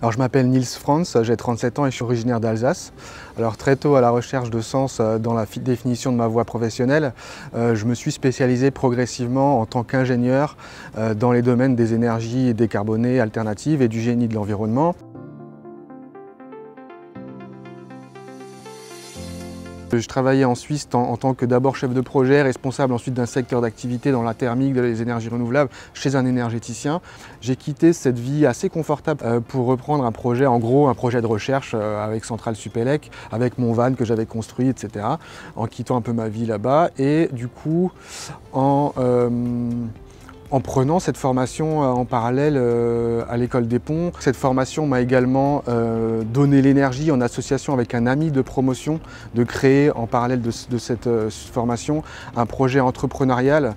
Alors je m'appelle Nils Franz, j'ai 37 ans et je suis originaire d'Alsace. Alors très tôt à la recherche de sens dans la définition de ma voie professionnelle, je me suis spécialisé progressivement en tant qu'ingénieur dans les domaines des énergies décarbonées, alternatives et du génie de l'environnement. Je travaillais en Suisse en tant que d'abord chef de projet, responsable ensuite d'un secteur d'activité dans la thermique, les énergies renouvelables, chez un énergéticien. J'ai quitté cette vie assez confortable pour reprendre un projet, en gros un projet de recherche avec Centrale Supélec, avec mon van que j'avais construit, etc. En quittant un peu ma vie là-bas et du coup en prenant cette formation en parallèle à l'école des ponts. Cette formation m'a également donné l'énergie, en association avec un ami de promotion, de créer en parallèle de cette formation un projet entrepreneurial.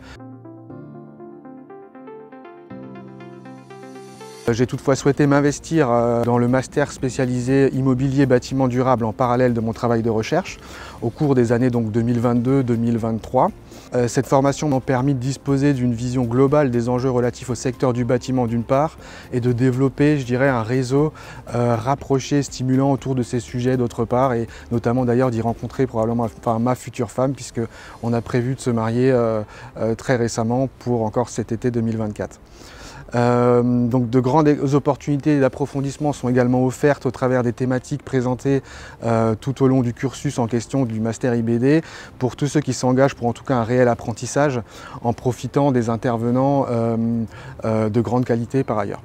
J'ai toutefois souhaité m'investir dans le master spécialisé immobilier bâtiment durable en parallèle de mon travail de recherche au cours des années 2022-2023. Cette formation m'a permis de disposer d'une vision globale des enjeux relatifs au secteur du bâtiment d'une part et de développer, je dirais, un réseau rapproché, stimulant autour de ces sujets d'autre part et notamment d'ailleurs d'y rencontrer probablement ma future femme puisqu'on a prévu de se marier très récemment pour encore cet été 2024. Donc de grandes opportunités d'approfondissement sont également offertes au travers des thématiques présentées tout au long du cursus en question du Master IBD pour tous ceux qui s'engagent pour en tout cas un réel apprentissage en profitant des intervenants de grande qualité par ailleurs.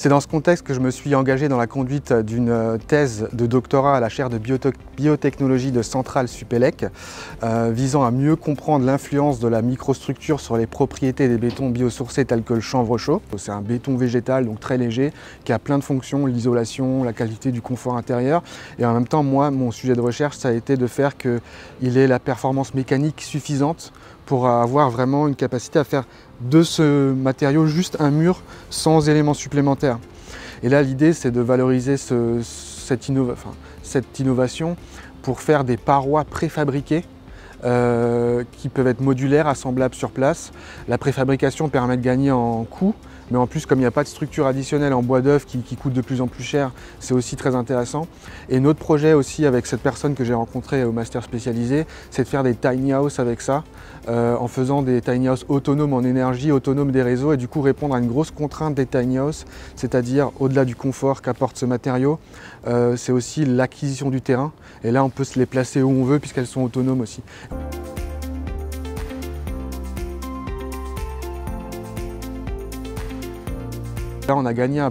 C'est dans ce contexte que je me suis engagé dans la conduite d'une thèse de doctorat à la chaire de biotechnologie de Centrale Supélec, visant à mieux comprendre l'influence de la microstructure sur les propriétés des bétons biosourcés tels que le chanvre chaud. C'est un béton végétal, donc très léger, qui a plein de fonctions, l'isolation, la qualité du confort intérieur. Et en même temps, moi, mon sujet de recherche, ça a été de faire qu'il ait la performance mécanique suffisante pour avoir vraiment une capacité à faire de ce matériau juste un mur sans éléments supplémentaires. Et là, l'idée, c'est de valoriser cette innovation pour faire des parois préfabriquées qui peuvent être modulaires, assemblables sur place. La préfabrication permet de gagner en coût, mais en plus, comme il n'y a pas de structure additionnelle en bois d'œuvre qui coûte de plus en plus cher, c'est aussi très intéressant. Et notre projet aussi avec cette personne que j'ai rencontrée au master spécialisé, c'est de faire des tiny house avec ça, en faisant des tiny house autonomes en énergie, autonomes des réseaux, et du coup répondre à une grosse contrainte des tiny house, c'est-à-dire au-delà du confort qu'apporte ce matériau, c'est aussi l'acquisition du terrain. Et là, on peut se les placer où on veut puisqu'elles sont autonomes aussi. Là, on a gagné un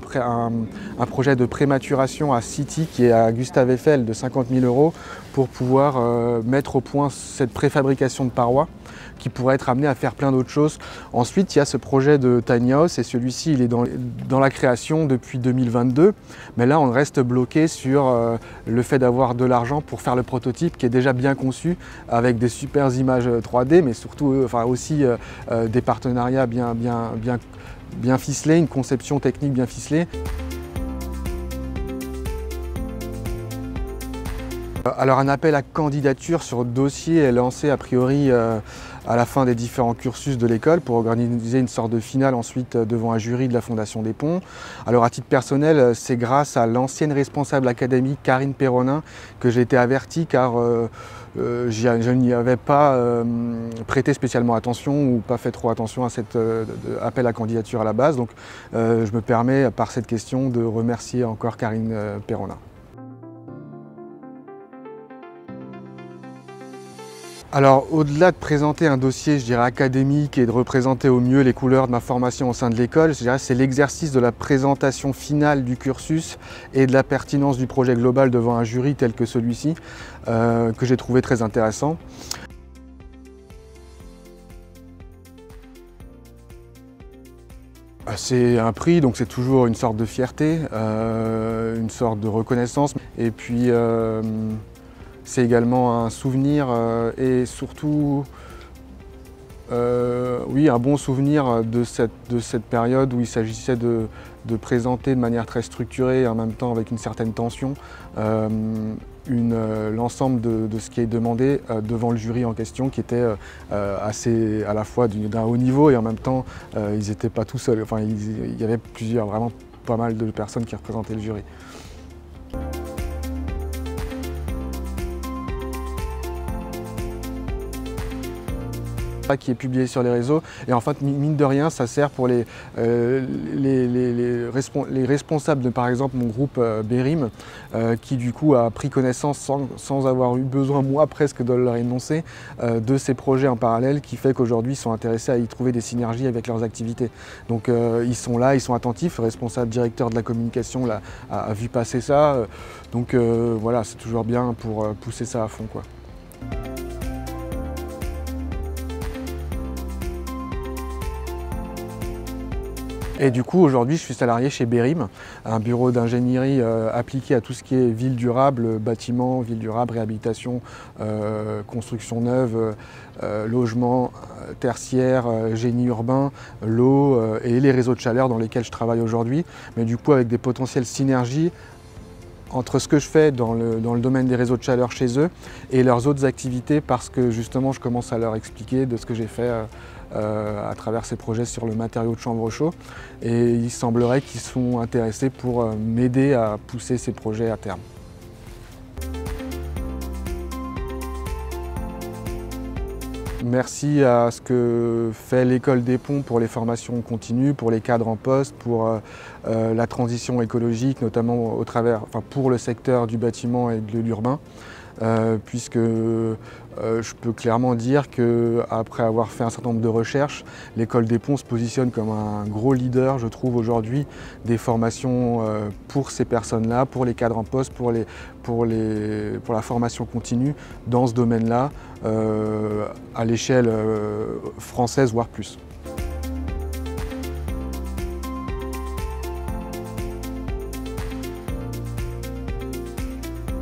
projet de prématuration à City qui est à Gustave Eiffel de 50 000 € pour pouvoir mettre au point cette préfabrication de parois qui pourrait être amené à faire plein d'autres choses. Ensuite, il y a ce projet de Tiny House et celui-ci, il est dans la création depuis 2022. Mais là, on reste bloqué sur le fait d'avoir de l'argent pour faire le prototype qui est déjà bien conçu avec des super images 3D, mais surtout aussi des partenariats bien ficelés, une conception technique bien ficelée. Alors un appel à candidature sur dossier est lancé a priori à la fin des différents cursus de l'école pour organiser une sorte de finale ensuite devant un jury de la Fondation des Ponts. Alors à titre personnel, c'est grâce à l'ancienne responsable académique Karine Perronin que j'ai été averti car je n'y avais pas prêté spécialement attention ou pas fait trop attention à cet appel à candidature à la base. Donc je me permets par cette question de remercier encore Karine Perronin. Alors, au-delà de présenter un dossier, je dirais, académique et de représenter au mieux les couleurs de ma formation au sein de l'école, je dirais c'est l'exercice de la présentation finale du cursus et de la pertinence du projet global devant un jury tel que celui-ci que j'ai trouvé très intéressant. C'est un prix, donc c'est toujours une sorte de fierté, une sorte de reconnaissance et puis c'est également un souvenir et surtout oui, un bon souvenir de cette période où il s'agissait de de présenter de manière très structurée et en même temps avec une certaine tension l'ensemble de ce qui est demandé devant le jury en question, qui était assez à la fois d'un haut niveau et en même temps ils n'étaient pas tout seuls. Enfin, il y avait vraiment pas mal de personnes qui représentaient le jury. Qui est publié sur les réseaux, et en fait mine de rien ça sert pour les responsables de par exemple mon groupe Bérim qui du coup a pris connaissance sans avoir eu besoin moi presque de leur énoncer de ces projets en parallèle, qui fait qu'aujourd'hui ils sont intéressés à y trouver des synergies avec leurs activités. Donc ils sont là, ils sont attentifs, le responsable directeur de la communication là, a vu passer ça, donc voilà, c'est toujours bien pour pousser ça à fond, quoi. Et du coup, aujourd'hui, je suis salarié chez Bérim, un bureau d'ingénierie appliqué à tout ce qui est ville durable, bâtiment, ville durable, réhabilitation, construction neuve, logement tertiaire, génie urbain, l'eau et les réseaux de chaleur dans lesquels je travaille aujourd'hui. Mais du coup, avec des potentielles synergies entre ce que je fais dans le domaine des réseaux de chaleur chez eux et leurs autres activités, parce que justement je commence à leur expliquer de ce que j'ai fait à travers ces projets sur le matériau de chambre chaud, et il semblerait qu'ils sont intéressés pour m'aider à pousser ces projets à terme. Merci à ce que fait l'École des Ponts pour les formations continues, pour les cadres en poste, pour la transition écologique, notamment pour le secteur du bâtiment et de l'urbain, puisque je peux clairement dire qu'après avoir fait un certain nombre de recherches, l'École des Ponts se positionne comme un gros leader, je trouve, aujourd'hui, des formations pour ces personnes-là, pour les cadres en poste, pour la formation continue dans ce domaine-là, à l'échelle française, voire plus.